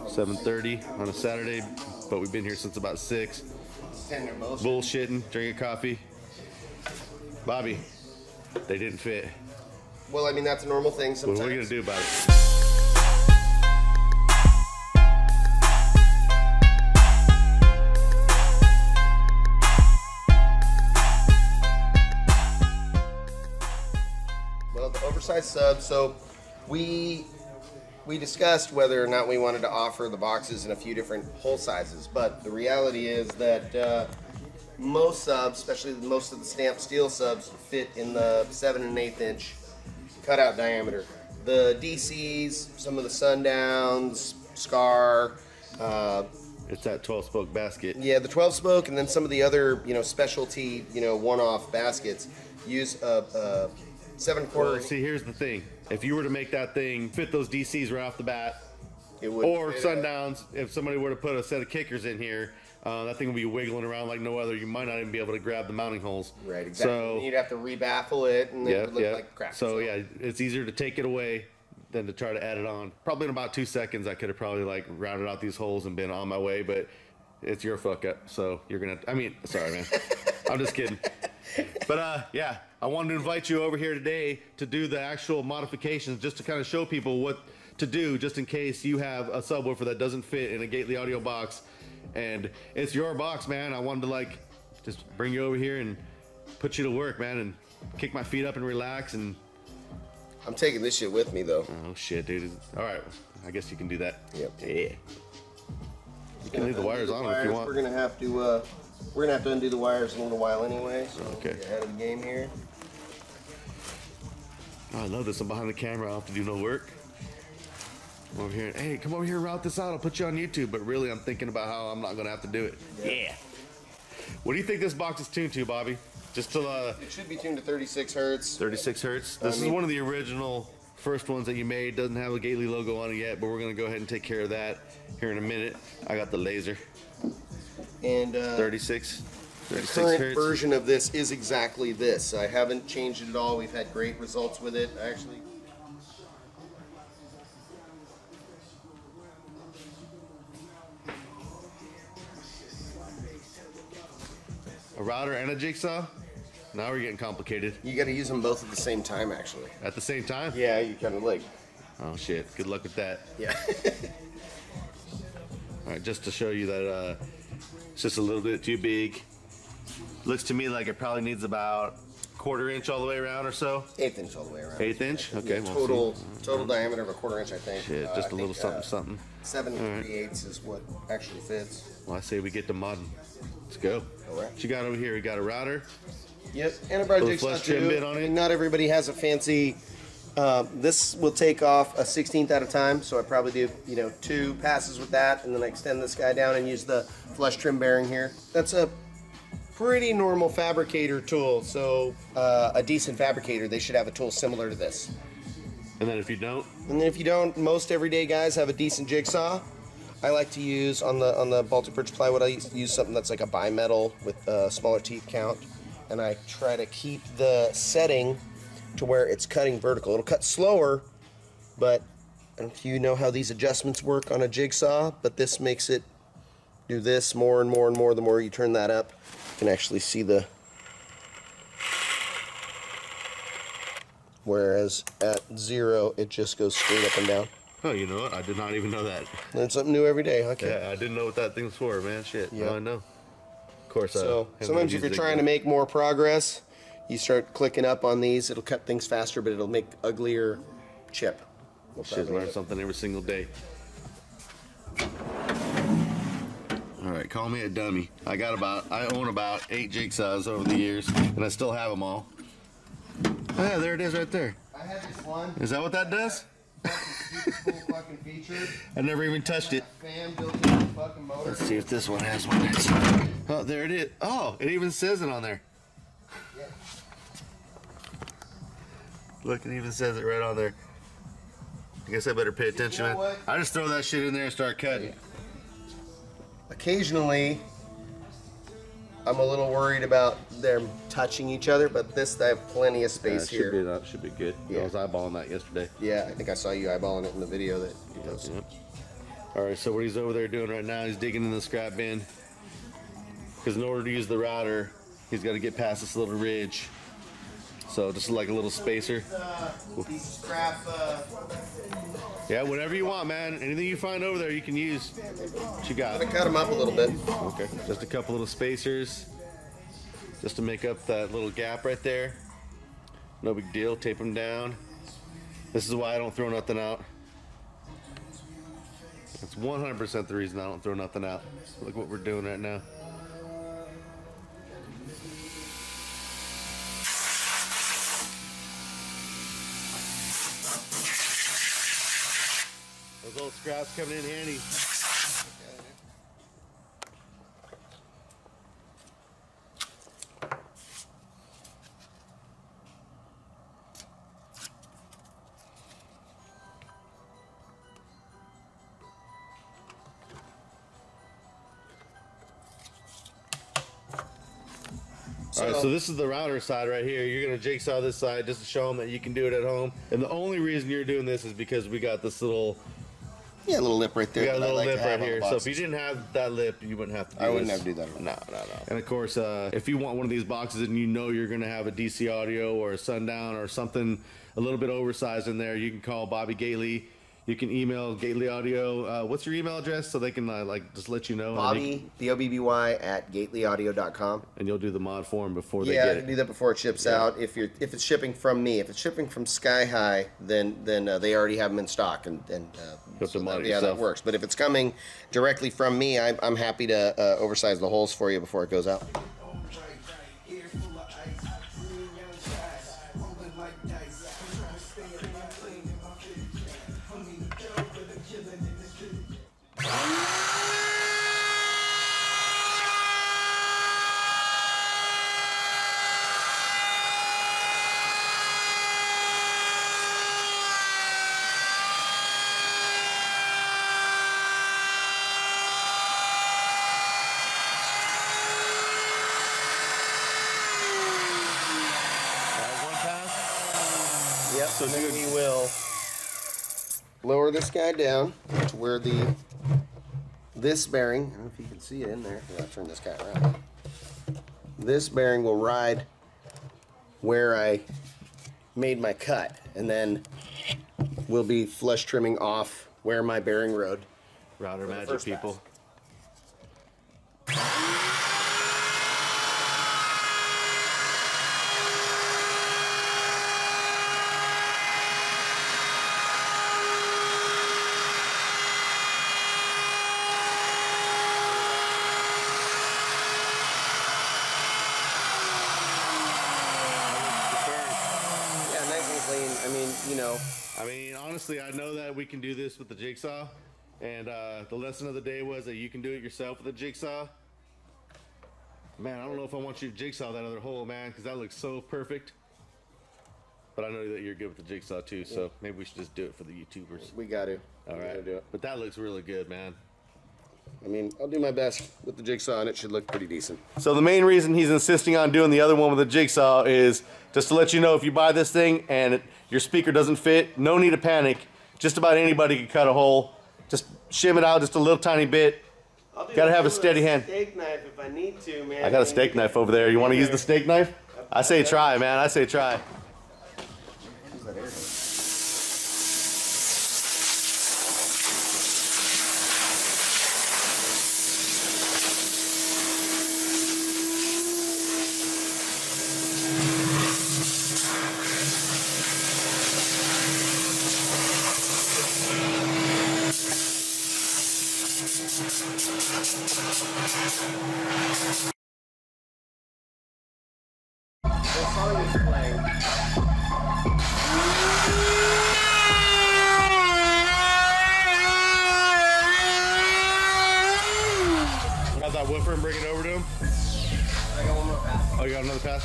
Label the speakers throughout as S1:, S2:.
S1: 7:30 on a Saturday, but we've been here since about 6. Bullshitting, drinking coffee. Bobby, they didn't fit.
S2: Well, I mean, that's a normal thing sometimes.
S1: What are we gonna do about it?
S2: Well, the oversized sub, so we discussed whether or not we wanted to offer the boxes in a few different hole sizes, but the reality is that most subs, especially most of the stamped steel subs, fit in the 7 1/8 inch cutout diameter. The DCs, some of the Sundowns, Scar.
S1: It's that 12-spoke basket.
S2: Yeah, the 12-spoke, and then some of the other, specialty, one-off baskets use a 7 1/4.
S1: Well, see, here's the thing. If you were to make that thing fit those DCs right off the bat,
S2: it would.
S1: Or Sundowns, if somebody were to put a set of kickers in here, that thing would be wiggling around like no other. You might not even be able to grab the mounting holes.
S2: Right, exactly. So, you'd have to rebaffle it, and it would look like crap.
S1: So yeah, it's easier to take it away than to try to add it on. Probably in about 2 seconds, I could have probably like routed out these holes and been on my way, but it's your fuck up. So you're gonna. I mean, sorry, man. I'm just kidding. But yeah, I wanted to invite you over here today to do the actual modifications, just to kind of show people what to do, just in case you have a subwoofer that doesn't fit in a Gately audio box, and it's your box, man. I wanted to like just bring you over here and put you to work, man, and kick my feet up and relax. And
S2: I'm taking this shit with me, though.
S1: Oh shit, dude. All right, I guess you can do that.
S2: Yep.
S1: Yeah. You can leave the wires on if you want.
S2: We're gonna have to undo the wires in a little while anyway. So
S1: okay.
S2: Get ahead of the game here.
S1: Oh, I love this. I'm behind the camera. I'll have to do no work. I'm over here. Hey, come over here and route this out. I'll put you on YouTube. But really, I'm thinking about how I'm not gonna have to do it. Yeah. What do you think this box is tuned to, Bobby? Just to
S2: it should be tuned to 36 hertz.
S1: 36 hertz. This is one of the original first ones that you made. Doesn't have a Gately logo on it yet, but we're gonna go ahead and take care of that here in a minute. I got the laser.
S2: And
S1: 36
S2: the current
S1: hertz.
S2: version of this is exactly this. I haven't changed it at all. We've had great results with it, actually.
S1: A router and a jigsaw? Now we're getting complicated.
S2: You got to use them both at the same time, actually.
S1: At the same time?
S2: Yeah, you kind of like.
S1: Oh shit! Good luck with that.
S2: Yeah.
S1: All right, just to show you that it's just a little bit too big. Looks to me like it probably needs about 1/4 inch all the way around or so.
S2: 1/8 inch all the way around.
S1: 1/8 inch? Okay.
S2: Yeah, total diameter of a 1/4 inch, I think.
S1: Shit, just a little something.
S2: 7 3/8 is what actually fits.
S1: Well, I say we get to Moddin. Let's go.
S2: All right.
S1: What you got over here? We got a router.
S2: Yep, and a bar jigsaw
S1: flush trim bit on it.
S2: I mean, not everybody has a fancy. This will take off a 16th at a time, so I probably do 2 passes with that, and then I extend this guy down and use the flush trim bearing here. That's a pretty normal fabricator tool, so a decent fabricator, they should have a tool similar to this.
S1: And then if you don't?
S2: And then if you don't, most everyday guys have a decent jigsaw. I like to use, on the Baltic Birch plywood, I use something that's like a bimetal with a smaller teeth count, and I try to keep the setting to where it's cutting vertical. It'll cut slower, but I don't know if you know how these adjustments work on a jigsaw, but this makes it do this more and more and more. The more you turn that up, you can actually see the... Whereas at 0, it just goes straight up and down.
S1: Oh, you know what? I did not even know that.
S2: Learn something new every day. Okay.
S1: Yeah, I didn't know what that thing's for, man. Shit.
S2: Yeah.
S1: Now I know. Of course.
S2: So sometimes if you're trying to make more progress, you start clicking up on these. It'll cut things faster, but it'll make uglier chip.
S1: Should learn something every single day. All right, call me a dummy. I own about 8 jigsaws over the years, and I still have them all. Oh, yeah, there it is right there.
S2: I had this one.
S1: Is that what that does?
S2: Cool fucking feature.
S1: I never even touched it.
S2: Fan built into the fucking motor.
S1: Let's see if this one has one. Oh, there it is. Oh, it even says it on there.
S2: Yeah.
S1: Look, it even says it right on there. I guess I better pay attention, man.
S2: What?
S1: I just throw that shit in there and start cutting.
S2: Occasionally, I'm a little worried about them touching each other, but this, I have plenty of space here.
S1: Should be good. Yeah. I was eyeballing that yesterday.
S2: Yeah, I think I saw you eyeballing it in the video that you posted.
S1: Yep. All right, so what he's over there doing right now, he's digging in the scrap bin. Because in order to use the router, he's got to get past this little ridge. So just like a little spacer.
S2: These scrap.
S1: Yeah, whatever you want, man. Anything you find over there, you can use. What you got?
S2: I'm gonna cut them up a little bit.
S1: Okay, just a couple little spacers, just to make up that little gap right there. No big deal. Tape them down. This is why I don't throw nothing out. It's 100% the reason I don't throw nothing out. Look what we're doing right now. Those old scraps coming in handy. Alright, so this is the router side right here. You're going to jigsaw this side just to show them that you can do it at home. And the only reason you're doing this is because we got this little...
S2: Yeah, a little lip right there.
S1: We got a little lip right here. So if you didn't have that lip, you wouldn't have to do this.
S2: I wouldn't have to do that.
S1: No. And of course, if you want one of these boxes and you know you're going to have a DCaudio or a Sundown or something a little bit oversized in there, you can call Bobby Gately. You can email Gately Audio. What's your email address so they can like just let you know?
S2: Bobby, B-O-B-B-Y at gatelyaudio.com.
S1: And you'll do the mod for them before they get it.
S2: Yeah, do that before it ships out. If it's shipping from me, if it's shipping from Sky High, then they already have them in stock, and
S1: so
S2: that works. But if it's coming directly from me, I'm happy to oversize the holes for you before it goes out. Yep, so then we will lower this guy down to where this bearing, I don't know if you can see it in there. I'll turn this guy around. This bearing will ride where I made my cut, and then we'll be flush trimming off where my bearing rode.
S1: Router magic, people. I mean, honestly, I know that we can do this with the jigsaw, and the lesson of the day was that you can do it yourself with a jigsaw. Man, I don't know if I want you to jigsaw that other hole, man, because that looks so perfect. But I know that you're good with the jigsaw too, so maybe we should just do it for the YouTubers.
S2: We got to.
S1: All right, do it. But that looks really good, man.
S2: I mean, I'll do my best with the jigsaw, and it should look pretty decent.
S1: So the main reason he's insisting on doing the other one with the jigsaw is just to let you know, if you buy this thing and your speaker doesn't fit, no need to panic. Just about anybody can cut a hole. Just shim it out just a little tiny bit. Gotta have a steady hand.
S2: Steak knife if I need to, man.
S1: I got a steak knife over there. You want to use the steak knife? I say try, man. I say try.
S2: The song is playing.
S1: Grab that woofer and bring it over to him.
S2: I got one more pass.
S1: Oh, you got another pass?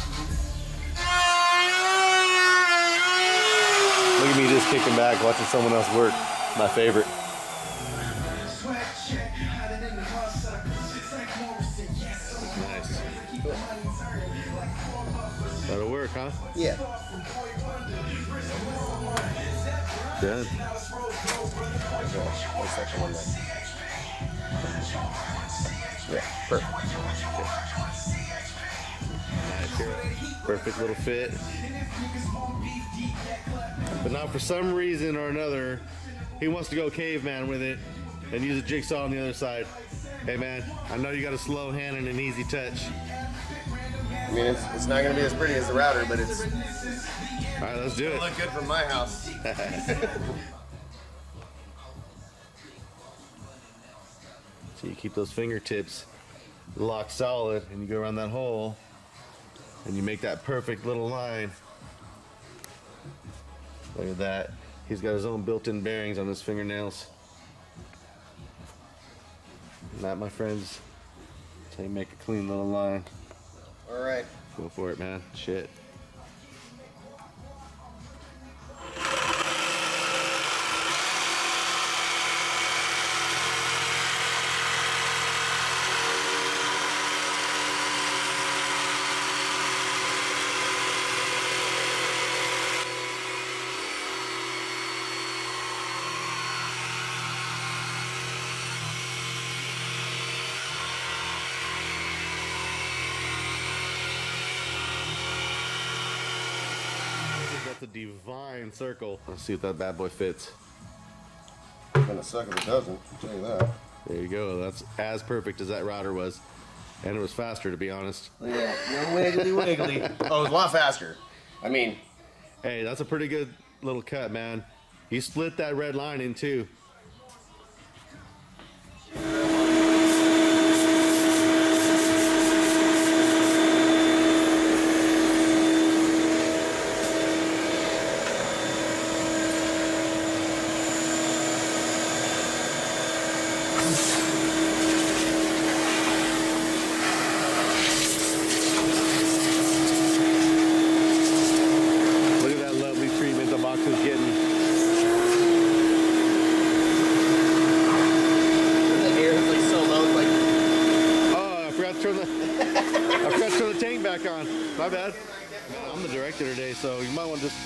S1: Look at me just kicking back, watching someone else work. My favorite. Nice. huh?
S2: Yeah.
S1: Good.
S2: One section, one there. Yeah, perfect.
S1: Nice, here. Perfect little fit. But now for some reason or another, he wants to go caveman with it and use a jigsaw on the other side. Hey man, I know you got a slow hand and an easy touch.
S2: I mean, it's not going to be as pretty as the router, but it's...
S1: All right, let's do it.
S2: Look good from my house.
S1: So you keep those fingertips locked solid and you go around that hole and you make that perfect little line. Look at that. He's got his own built-in bearings on his fingernails. And that, my friends, that's how you make a clean little line.
S2: All right.
S1: Go for it, man. Shit. That's a divine circle. Let's see if that bad boy fits.
S2: It's gonna suck if it doesn't, I'll tell you that.
S1: There you go. That's as perfect as that router was. And it was faster, to be honest.
S2: Yeah, no wiggly wiggly. Oh, it was a lot faster. I mean...
S1: Hey, that's a pretty good little cut, man. You split that red line in two. My bad. I'm the director today, so you might want to just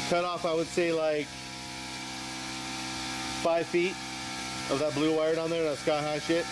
S1: cut off, I would say, like 5 feet of that blue wire down there, that sky high shit.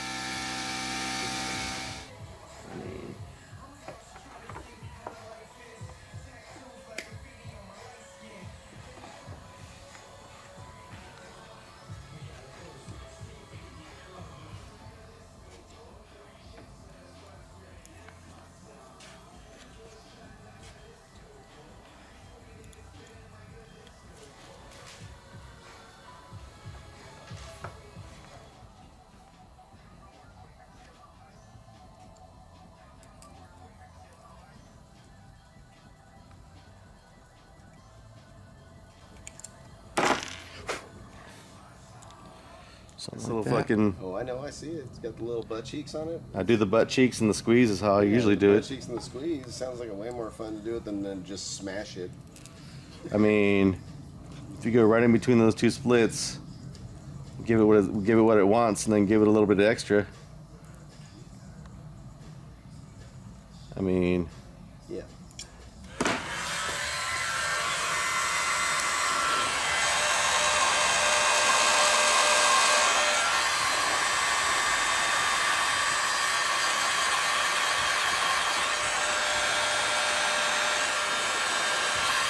S1: Something little like fucking.
S2: Oh, I know. I see it. It's got the little butt cheeks on it.
S1: I do the butt cheeks and the squeeze is how I usually do it.
S2: Butt cheeks and the squeeze sounds like a way more fun to do it than just smash it.
S1: I mean, if you go right in between those two splits, give it what it wants, and then give it a little bit extra. I mean.
S2: Yeah.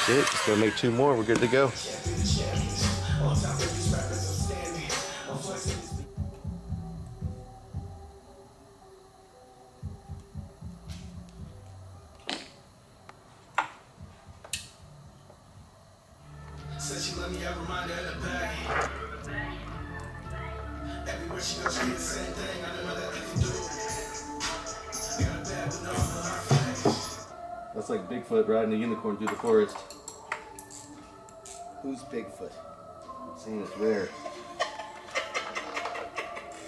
S1: Shit, just gotta make 2 more, we're good to go.
S3: Said she let me have reminder in the bag. Everywhere she goes, she gets the same thing. I don't know that they can do. Got a bad with no face.
S1: That's like Bigfoot riding a unicorn through the forest.
S2: Who's Bigfoot?
S1: I'm seeing it's rare.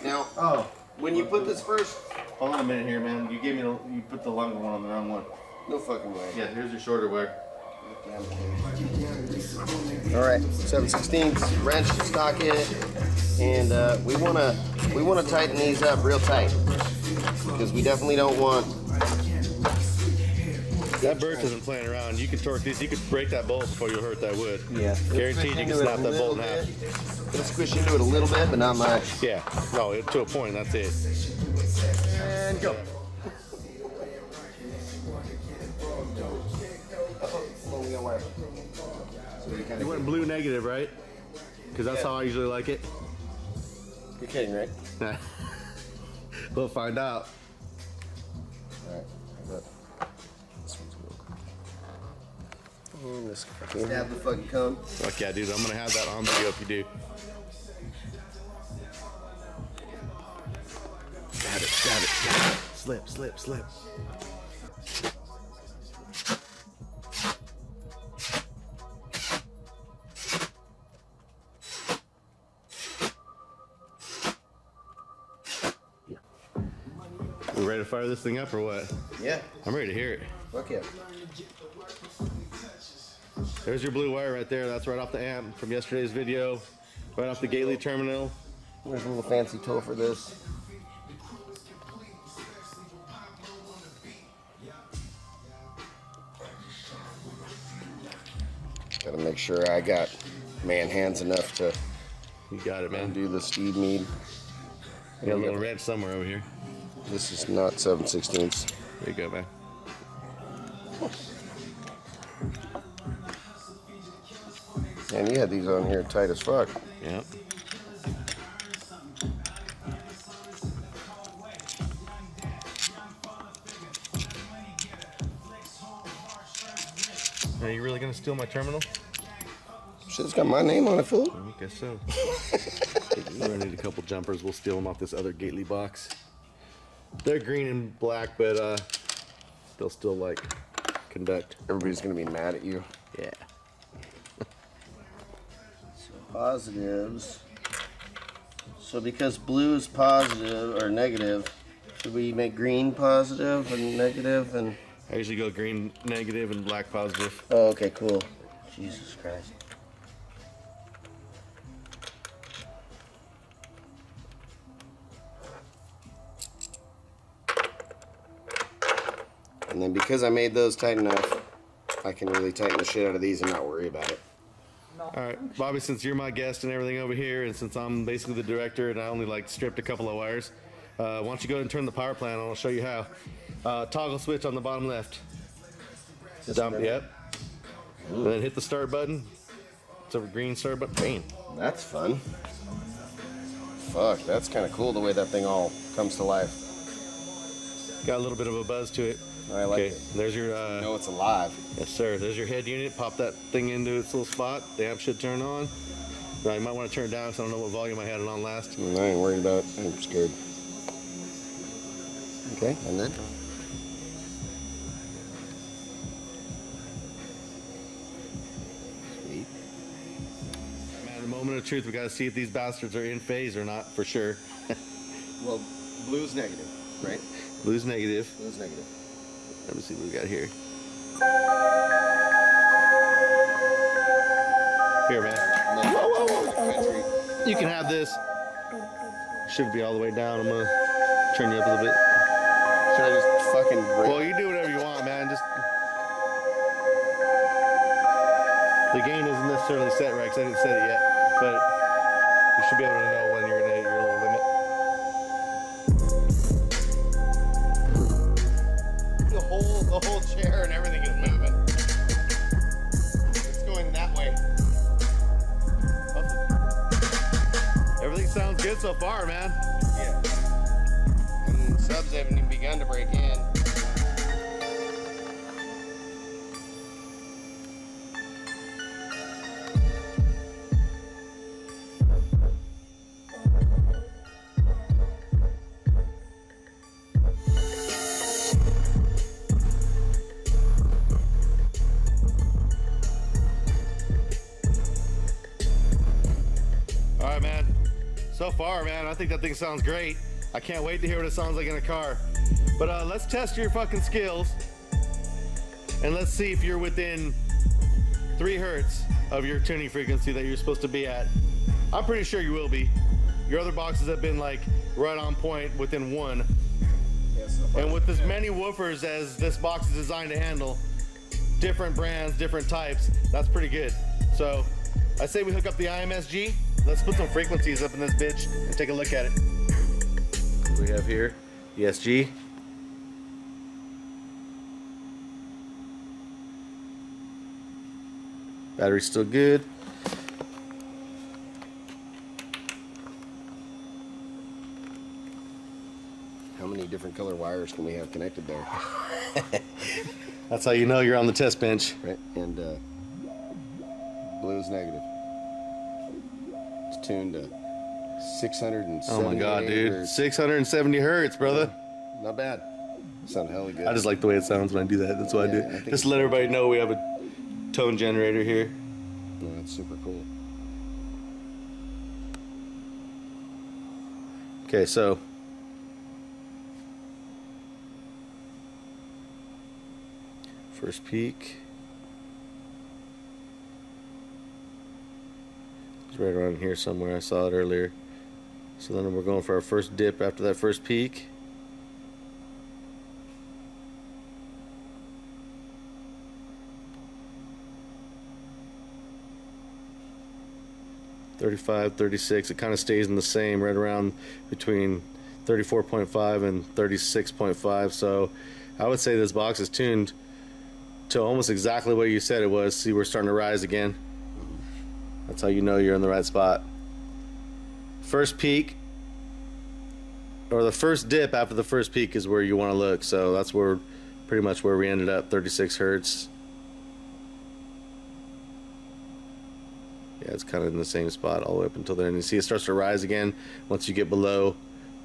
S2: Now,
S1: Oh,
S2: when you put this first...
S1: hold on a minute here, man. You gave me you put the longer one on the wrong one.
S2: No fucking way.
S1: Yeah, here's your shorter wire.
S2: Alright, 7/16 wrench, socket, and we wanna tighten these up real tight because we definitely don't want
S1: That birch isn't playing around. You can torque these. You could break that bolt before you hurt that wood.
S2: Yeah.
S1: Guaranteed you can snap that bolt in half.
S2: It'll squish into it a little bit, but not much.
S1: Yeah. No, to a point. That's it.
S2: And go.
S1: You went blue negative, right? Because that's how I usually like it.
S2: You're kidding, right?
S1: We'll find out.
S2: Alright. This one's real quick. Stab the fucking cone.
S1: Fuck yeah, dude. I'm going to have that on video if you do. Stab it, stab it, stab it. Slip, slip, slip. We ready to fire this thing up or what?
S2: Yeah.
S1: I'm ready to hear it.
S2: Fuck yeah.
S1: There's your blue wire right there. That's right off the amp from yesterday's video. Right off the Gately terminal.
S2: There's a little fancy tool for this. Gotta make sure I got man hands enough to
S1: You got it, man.
S2: do the Steve Mead.
S1: I got a little wrench somewhere over here.
S2: This is not 7/16.
S1: There you go, man.
S2: Man, you had these on here tight as fuck.
S1: Yep. Are you really gonna steal my terminal?
S2: Shit's got my name on it, fool.
S1: I guess so. We're gonna need a couple jumpers. We'll steal them off this other Gately box. They're green and black, but they'll still like conduct.
S2: Everybody's gonna be mad at you.
S1: Yeah.
S2: So positives. So because blue is positive or negative, should we make green positive and negative and?
S1: I usually go green negative and black positive.
S2: Oh, okay, cool. Jesus Christ. And then because I made those tight enough, I can really tighten the shit out of these and not worry about it.
S1: All right, Bobby, since you're my guest and everything over here, and since I'm basically the director and I only like stripped a couple of wires, why don't you go ahead and turn the power plant on? I'll show you how. Toggle switch on the bottom left. Dump, yep. And then hit the start button. It's a green start button. Bam.
S2: That's fun. Fuck, that's kind of cool the way that thing all comes to life.
S1: Got a little bit of a buzz to it.
S2: I like
S1: Okay,
S2: it.
S1: there's your.
S2: No, it's alive.
S1: Yes, sir. There's your head unit. Pop that thing into its little spot. The amp should turn on. Now, you might want to turn it down because I don't know what volume I had it on last.
S2: I ain't worried about it. I'm scared. Okay, and then? Sweet.
S1: Man, the moment of truth, we got to see if these bastards are in phase or not, for sure.
S2: Well, blue's negative, right?
S1: Blue's negative.
S2: Blue's negative.
S1: Let me see what we got here. Here, man.
S2: Whoa, whoa, whoa.
S1: You can have this. Should be all the way down. I'm going to turn you up a little bit.
S2: Should I just fucking break?
S1: Well, you do whatever you want, man. Just the gain isn't necessarily set right because I didn't set it yet, but you should be able to know when you're gonna hit your little limit.
S2: The whole chair and everything is moving. It's going that way.
S1: Everything sounds good so far, man.
S2: Yeah. And subs haven't even begun to break in.
S1: All right, man. So far, man, I think that thing sounds great. I can't wait to hear what it sounds like in a car. But let's test your fucking skills. And let's see if you're within 3 hertz of your tuning frequency that you're supposed to be at. I'm pretty sure you will be. Your other boxes have been like right on point within 1.
S2: Yes,
S1: And with as many woofers as this box is designed to handle, different brands, different types. That's pretty good. So I say we hook up the IMSG. Let's put some frequencies up in this bitch and take a look at it. What do we have here? ESG. Battery's still good.
S2: How many different color wires can we have connected there?
S1: That's how you know you're on the test bench.
S2: Right, and blue is negative. It's tuned to 670.
S1: Oh my god, dude.
S2: Hertz.
S1: 670 hertz, brother.
S2: Not bad. Sound hella good.
S1: I just like the way it sounds when I do that. That's what I
S2: Yeah,
S1: do.
S2: I think
S1: Just to let everybody know we have a tone generator here.
S2: No, that's super cool.
S1: Okay, so first peak. It's right around here somewhere. I saw it earlier. So then we're going for our first dip after that first peak. $35, $36. It kind of stays in the same, right around between 34.5 and 36.5. So I would say this box is tuned to almost exactly what you said it was. See, we're starting to rise again. That's how you know you're in the right spot. First peak, or the first dip after the first peak, is where you want to look. So that's where, pretty much where we ended up, 36 hertz. Yeah, it's kind of in the same spot all the way up until then. You see it starts to rise again once you get below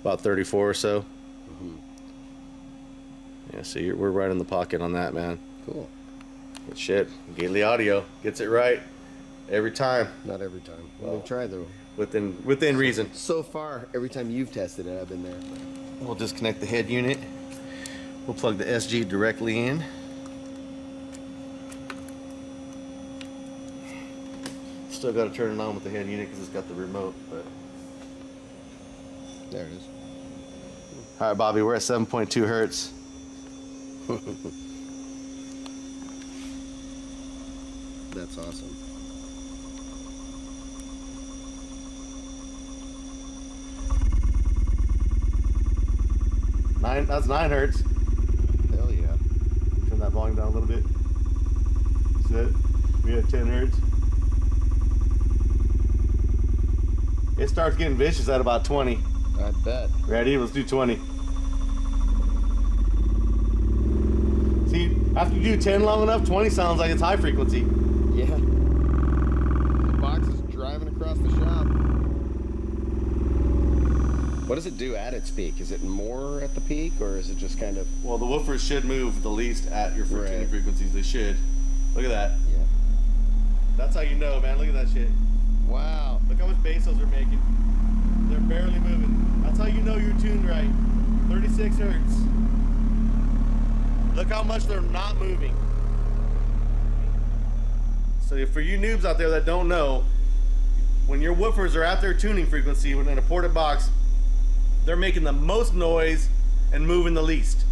S1: about 34 or so. Yeah, so we're right in the pocket on that, man.
S2: Cool.
S1: But shit, DCaudio gets it right every time.
S2: Not every time. We'll try though.
S1: Within reason.
S2: So far, every time you've tested it, I've been there.
S1: We'll disconnect the head unit. We'll plug the SG directly in. Still got to turn it on with the head unit because it's got the remote. But
S2: There it is.
S1: all right, Bobby, we're at 7.2 hertz.
S2: That's awesome.
S1: That's 9 hertz.
S2: Hell yeah.
S1: Turn that volume down a little bit. That's it. We had 10 hertz. It starts getting vicious at about 20.
S2: I bet.
S1: Ready? Let's do 20. See, after you do 10 long enough, 20 sounds like it's high frequency.
S2: Yeah. The box is driving across the shop. What does it do at its peak? Is it more at the peak, or is it just kind of...
S1: Well, the woofers should move the least at your tuning
S2: Right.
S1: frequencies. They should. Look at that.
S2: Yeah.
S1: That's how you know, man. Look at that shit.
S2: Wow.
S1: Look how much bass those are making. They're barely moving. That's how you know you're tuned right. 36 hertz. Look how much they're not moving. So for you noobs out there that don't know, when your woofers are at their tuning frequency in a ported box, they're making the most noise and moving the least.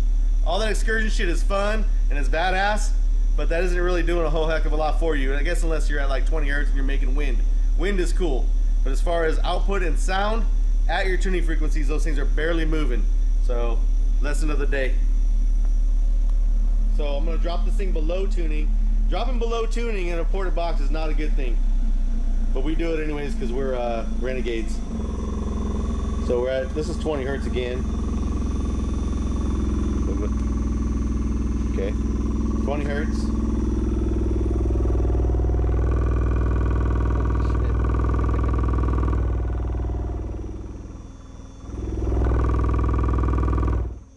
S1: All that excursion shit is fun and it's badass, but that isn't really doing a whole heck of a lot for you. And I guess unless you're at like 20 hertz and you're making wind. Wind is cool, but as far as output and sound, at your tuning frequencies, those things are barely moving. So, lesson of the day. So I'm gonna drop this thing below tuning. Dropping below tuning in a ported box is not a good thing, but we do it anyways because we're renegades. So we're at, this is 20 hertz again. Okay, 20 hertz.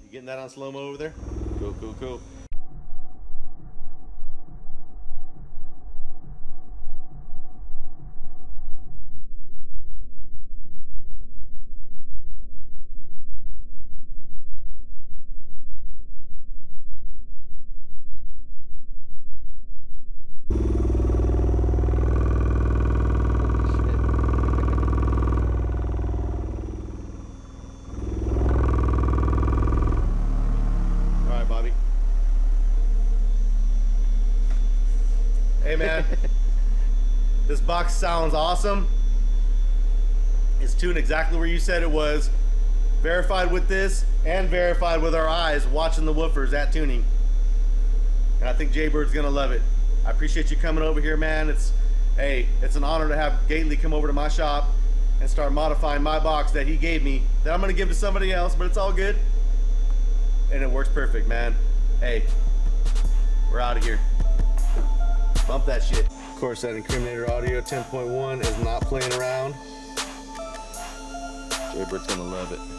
S1: You getting that on slow-mo over there? Cool, cool, cool. This box sounds awesome. It's tuned exactly where you said it was. Verified with this and verified with our eyes watching the woofers at tuning. And I think Jaybird's gonna love it. I appreciate you coming over here, man. It's an honor to have Gately come over to my shop and start modifying my box that he gave me that I'm gonna give to somebody else, but it's all good. And it works perfect, man. Hey, we're out of here. Bump that shit. Of course, that Incriminator Audio 10.1 is not playing around. Jaybird's gonna love it.